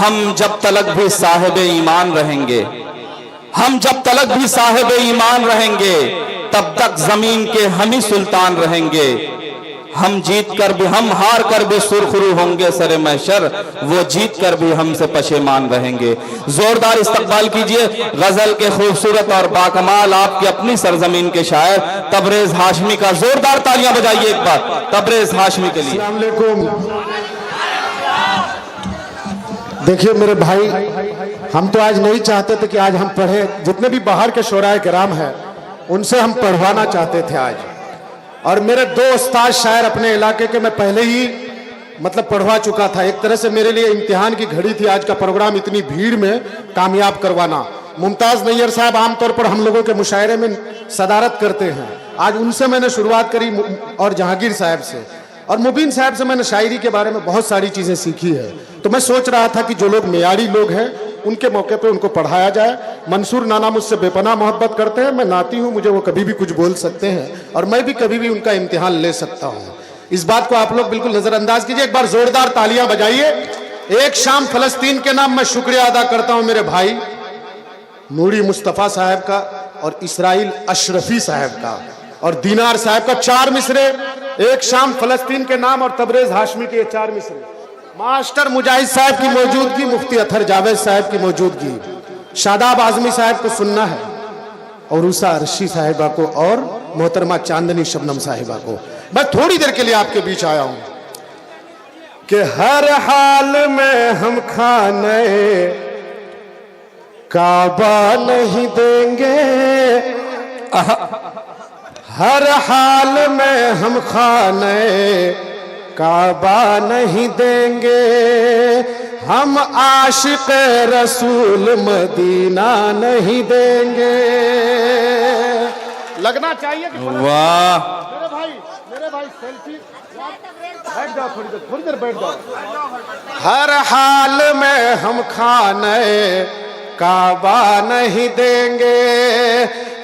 हम जब तलक भी साहिब ईमान रहेंगे, हम जब तलक भी साहिब ईमान रहेंगे, तब तक जमीन के हम ही सुल्तान रहेंगे। हम जीत कर भी, हम हार कर भी सुरखरू होंगे सरे महशर, वो जीत कर भी हमसे पशेमान रहेंगे। जोरदार इस्तकबाल कीजिए गजल के खूबसूरत और बाकमाल आपकी अपनी सरजमीन के शायर तबरेज हाशमी का। जोरदार तालियां बजाइए एक बार तबरेज हाशमी के लिए। अस्सलाम वालेकुम। देखिए मेरे भाई, हम तो आज नहीं चाहते थे कि आज हम पढ़े, जितने भी बाहर के शोराए किराम हैं उनसे हम पढ़वाना चाहते थे आज। और मेरे दो उस्ताद शायर अपने इलाके के मैं पहले ही मतलब पढ़वा चुका था। एक तरह से मेरे लिए इम्तिहान की घड़ी थी आज का प्रोग्राम इतनी भीड़ में कामयाब करवाना। मुमताज नैयर साहब आमतौर पर हम लोगों के मुशायरे में सदारत करते हैं, आज उनसे मैंने शुरुआत करी और जहांगीर साहब से और मुबीन साहब से मैंने शायरी के बारे में बहुत सारी चीज़ें सीखी है। तो मैं सोच रहा था कि जो लोग मेयारी लोग हैं उनके मौके पे उनको पढ़ाया जाए। मंसूर नाना मुझसे बेपनाह मोहब्बत करते हैं, मैं नाती हूँ, मुझे वो कभी भी कुछ बोल सकते हैं और मैं भी कभी भी उनका इम्तिहान ले सकता हूँ। इस बात को आप लोग बिल्कुल नजरअंदाज कीजिए। एक बार जोरदार तालियां बजाइए। एक शाम फलस्तीन के नाम मैं शुक्रिया अदा करता हूँ मेरे भाई नूरी मुस्तफ़ा साहब का और इसराइल अशरफी साहब का और दीनार साहब का। 4 मिसरे एक शाम फलस्तीन के नाम और तबरेज हाशमी के ये 4 मिसरे, मास्टर मुजाहिद साहब की मौजूदगी, मुफ्ती अथर जावेद साहब की मौजूदगी, शादाब आजमी साहब को सुनना है और उषा अर्शी साहिबा को और मोहतरमा चांदनी शबनम साहिबा को। मैं थोड़ी देर के लिए आपके बीच आया हूं कि हर हाल में हम खाने काबा नहीं देंगे, हर हाल में हम खाने काबा नहीं देंगे, हम आशिक रसूल मदीना नहीं देंगे। लगना चाहिए कि वाह मेरे भाई सेल्फी बैठ जाओ, थोड़ी देर बैठ जाओ। हर हाल में हम खाने काबा नहीं देंगे,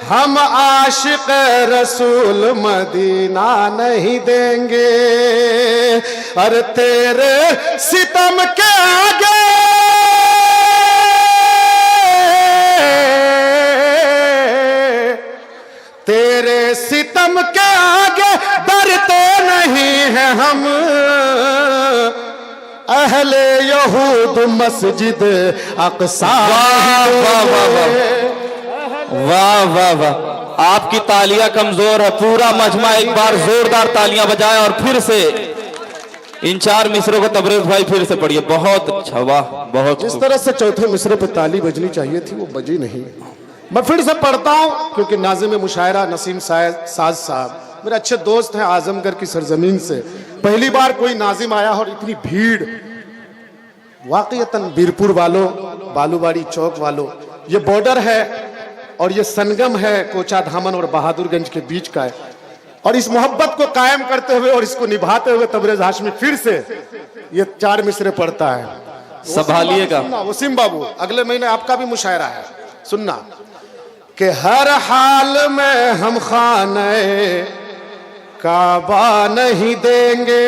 हम आशिक रसूल मदीना नहीं देंगे। और तेरे सितम के आगे तेरे सितम के आगे डरते नहीं हैं हम, अहले यहूद मस्जिद अक़सा। वाह वाह वाह, आपकी तालियां कमजोर है। पूरा मजमा एक बार जोरदार तालियां बजाए और फिर से इन 4 मिसरों को तबरेज भाई फिर से पढ़िए। बहुत अच्छा, वाह बहुत। जिस तरह से चौथे मिसरे पे ताली बजनी चाहिए थी वो बजी नहीं। मैं फिर से पढ़ता हूं क्योंकि नाज़िम मुशायरा नसीम साज साहब मेरे अच्छे दोस्त हैं आजमगढ़ की सरजमीन से। पहली बार कोई नाजिम आया और इतनी भीड़, वाकईतन बीरपुर वालों, बालूवाड़ी चौक वालों, ये बॉर्डर है और ये संगम है कोचा धामन और बहादुरगंज के बीच का है। और इस मोहब्बत को कायम करते हुए और इसको निभाते हुए तबरेज हाशमी फिर से ये 4 मिसरे पढ़ता है। संभालिएगा वसीम बाबू, अगले महीने आपका भी मुशायरा है, सुनना कि हर हाल में हम खाने काबा नहीं देंगे,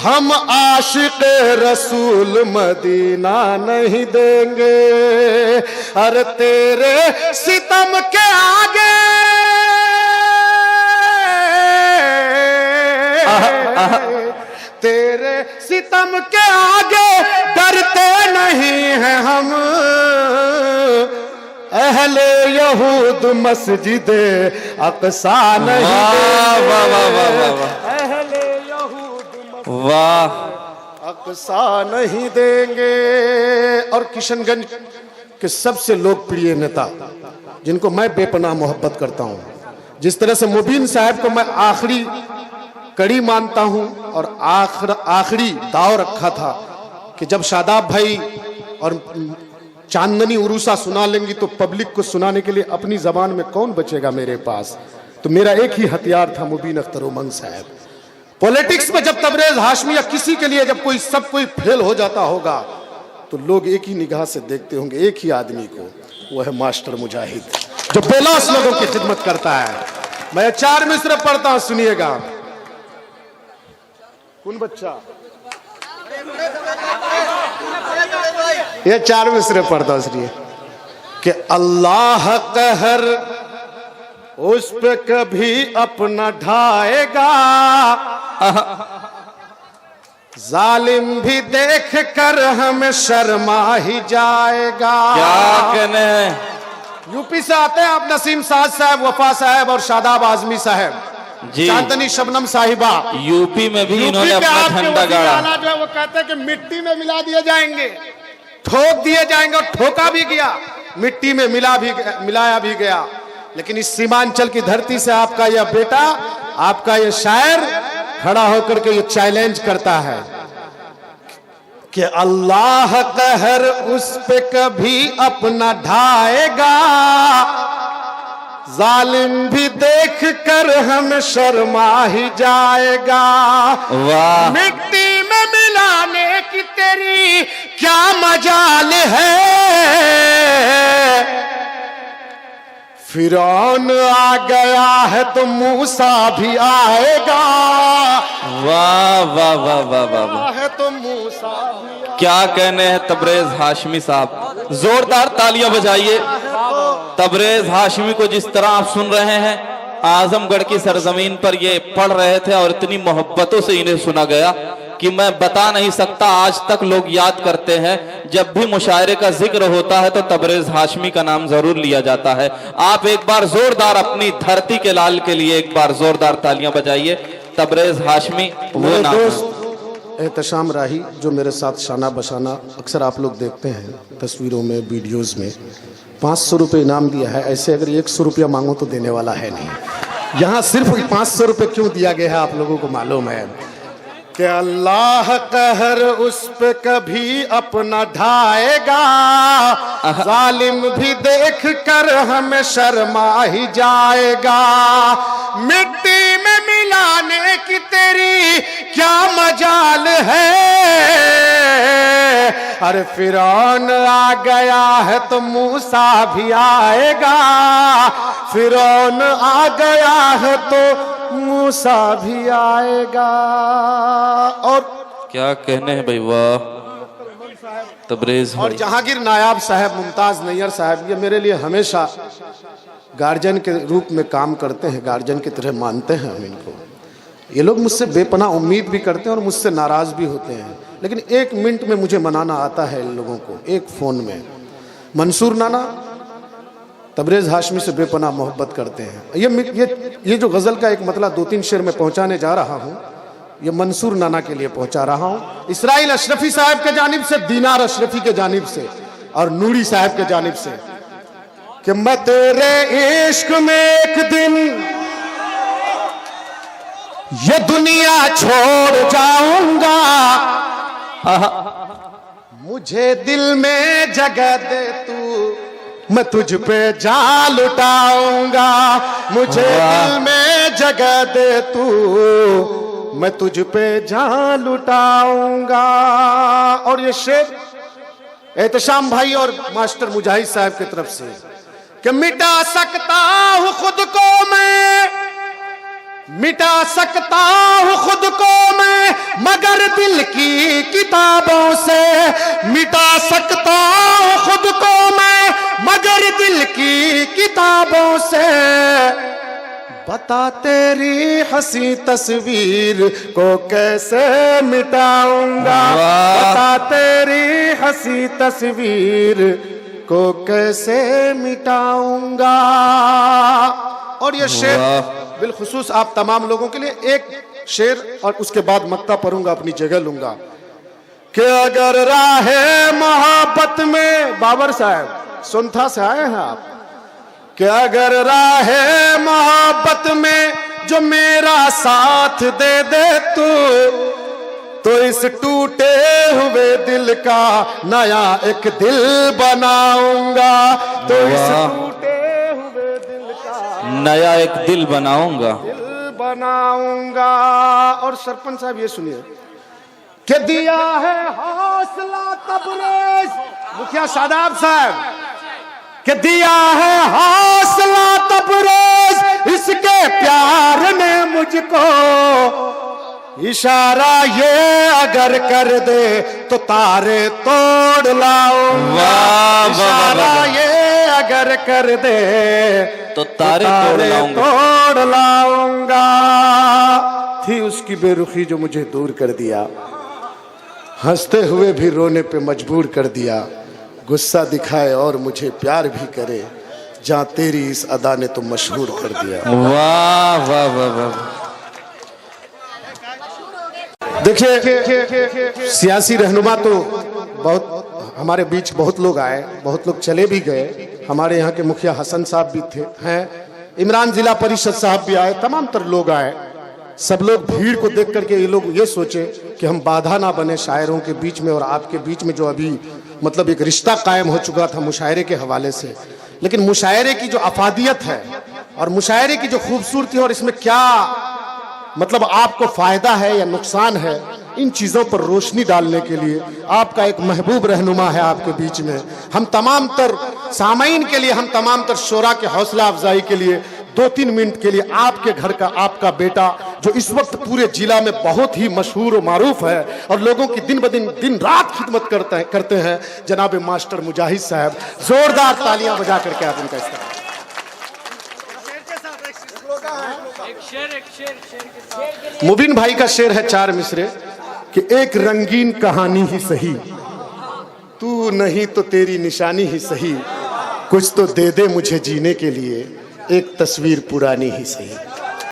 हम आशिक रसूल मदीना नहीं देंगे। अरे तेरे सितम के आगे तेरे सितम के आगे डरते नहीं हैं हम, अहले यहूद मस्जिद अक़सा नहीं देंगे, अहले यहूद वाह अक़सा नहीं देंगे। और किशनगंज के सबसे लोकप्रिय नेता जिनको मैं बेपनाह मोहब्बत करता हूं, जिस तरह से मुबीन साहब को मैं आखिरी कड़ी मानता हूं और आखिरी दाव रखा था कि जब शादाब भाई और चांदनी उरूसा सुना लेंगी तो पब्लिक को सुनाने के लिए अपनी जबान में कौन बचेगा मेरे पास। तो मेरा एक ही हथियार था मुबीन अख्तर उमंग साहब। पॉलिटिक्स में जब तबरेज हाशमी या किसी के लिए जब सब कोई फेल हो जाता होगा तो लोग एक ही निगाह से देखते होंगे एक ही आदमी को, वो है मास्टर मुजाहिद जो बेलौस लोगों की खिदमत करता है। मैं 4 मिसरे पढ़ता हूं, सुनिएगा। कौन बच्चा ये 4 मिसरे पढ़ता इसलिए कि अल्लाह कहर उस पे कभी अपना ढाएगा, जालिम भी देख कर हमें शर्मा ही जाएगा। क्या कहने हैं? यूपी से आते हैं आप नसीम साद साहब, वफा साहब और शादाब आजमी साहब, जी। चांदनी शबनम साहिबा। यूपी में भी इन्होंने अपना झंडा गाड़ा। जो है वो कहते हैं कि मिट्टी में मिला दिए जाएंगे, ठोक दिए जाएंगे, और ठोका भी गया, मिट्टी में मिलाया भी गया। लेकिन इस सीमांचल की धरती से आपका यह बेटा, आपका यह शायर खड़ा होकर के ये चैलेंज करता है कि अल्लाह कहर उस पे कभी अपना ढाएगा, जालिम भी देख कर हम शर्मा ही जाएगा। वाह! मिट्टी में मिलाने की तेरी क्या मजाल है, फिरौन आ गया है तो मूसा भी आएगा। वाह वाह वाह वाह वाह वाह, है तो मूसा भी आएगा। क्या कहने हैं तबरेज हाशमी साहब, जोरदार तालियां बजाइए। तबरेज हाशमी को जिस तरह आप सुन रहे हैं, आजमगढ़ की सरजमीन पर ये पढ़ रहे थे और इतनी मोहब्बतों से इन्हें सुना गया कि मैं बता नहीं सकता। आज तक लोग याद करते हैं, जब भी मुशायरे का जिक्र होता है तो तबरेज हाशमी का नाम जरूर लिया जाता है। आप एक बार जोरदार अपनी धरती के लाल के लिए एक बार जोरदार तालियां बजाइए। तबरेज हाशमी वो नाम है। एहतशाम राही जो मेरे साथ शाना बशाना अक्सर आप लोग देखते हैं तस्वीरों में, वीडियोस में, 500 रुपये इनाम दिया है। ऐसे अगर 100 रुपया मांगो तो देने वाला है नहीं। यहाँ सिर्फ 500 रुपये क्यों दिया गया है आप लोगों को मालूम है कि अल्लाह कहर उस पे कभी अपना ढाएगा, जालिम भी देख कर हमें शर्मा ही जाएगा। मिट्टी में मिलाने की तेरी क्या मजाल है, अरे फिरौन आ गया है तो मूसा भी आएगा, फिरौन आ गया है तो मूसा भी आएगा। और क्या कहने हैं भाई, वाह तबरेज और भाई। जहांगीर नायाब साहब, मुमताज नैयर साहब, ये मेरे लिए हमेशा गार्जियन के रूप में काम करते हैं, गार्जियन की तरह मानते हैं हम इनको। ये लोग मुझसे बेपनाह उम्मीद भी करते हैं और मुझसे नाराज भी होते हैं, लेकिन 1 मिनट में मुझे मनाना आता है इन लोगों को, एक फोन में। मंसूर नाना तबरेज हाशमी से बेपनाह मोहब्बत करते हैं। ये जो गजल का एक मतलब 2-3 शेर में पहुंचाने जा रहा हूं, ये मंसूर नाना के लिए पहुंचा रहा हूं। इसराइल अशरफी साहब के जानिब से, दीनार अशरफी के जानिब से और नूरी साहब के जानिब से कि मैं तेरे इश्क में एक दिन ये दुनिया छोड़ जाऊंगा, मुझे दिल में जगह दे तू, मैं तुझ पे जान लुटाऊंगा, मुझे दिल में जगह दे तू, मैं तुझ पे जान लुटाऊंगा। और ये शेर एहतशाम भाई और मास्टर मुजाहिद साहब की तरफ से कि मिटा सकता हूं खुद को मैं, मिटा सकता हूं खुद को मैं, मगर दिल की किताबों से, मिटा सकता हूं खुद को मैं, मगर दिल की किताबों से। बता तेरी हंसी तस्वीर को कैसे मिटाऊंगा, बता तेरी हंसी तस्वीर को कैसे मिटाऊंगा। और ये शेर बिलखुसूस आप तमाम लोगों के लिए, एक शेर और उसके बाद मक्ता पढ़ूंगा, अपनी जगह लूंगा कि अगर राहे मोहब्बत में, बाबर साहब सुनथा से आए हैं आप, कि अगर राहे मोहब्बत में जो मेरा साथ दे दे तू, तो इस टूटे हुए दिल का नया एक दिल बनाऊंगा, तो इस टूटे हुए दिल का नया एक दिल बनाऊंगा, और सरपंच साहब ये सुनिए कि दिया है हौसला तबरेज, मुखिया शादाब साहब, कि दिया है हौसला तबरेज, इसके प्यार ने मुझको इशारा ये अगर कर दे तो तारे तोड़ लाऊंगा। वाह, वाह, इशारा वाह। ये अगर कर दे तो तारे तोड़ लाऊंगा। थी उसकी बेरुखी जो मुझे दूर कर दिया, हंसते हुए भी रोने पे मजबूर कर दिया। गुस्सा दिखाए और मुझे प्यार भी करे, जहां तेरी इस अदा ने तो मशहूर कर दिया। वाह वाह वाह वाह। देखिए, सियासी रहनुमा तो बहुत हमारे बीच बहुत लोग आए, बहुत लोग चले भी गए। हमारे यहाँ के मुखिया हसन साहब भी थे, हैं इमरान जिला परिषद साहब भी आए, तमाम तर लोग आए। सब लोग भीड़ को देख करके ये लोग ये सोचे कि हम बाधा ना बने शायरों के बीच में और आपके बीच में, जो अभी मतलब एक रिश्ता कायम हो चुका था मुशायरे के हवाले से। लेकिन मुशायरे की जो अफादियत है और मुशायरे की जो खूबसूरती है और इसमें क्या मतलब आपको फायदा है या नुकसान है, इन चीज़ों पर रोशनी डालने के लिए आपका एक महबूब रहनुमा है आपके बीच में। हम तमाम तर सामाईन के लिए, हम तमाम तर शोरा के हौसला अफजाई के लिए 2-3 मिनट के लिए आपके घर का आपका बेटा, जो इस वक्त पूरे जिला में बहुत ही मशहूर और मारूफ है और लोगों की दिन रात खिदमत करते हैं, जनाब मास्टर मुजाहिद साहब, जोरदार तालियां बजा करके आप उनका इस्तेमाल। मुबीन भाई का शेर है 4 मिसरे कि एक रंगीन कहानी ही सही, तू नहीं तो तेरी निशानी ही सही, कुछ तो दे दे मुझे जीने के लिए, एक तस्वीर पुरानी ही सही।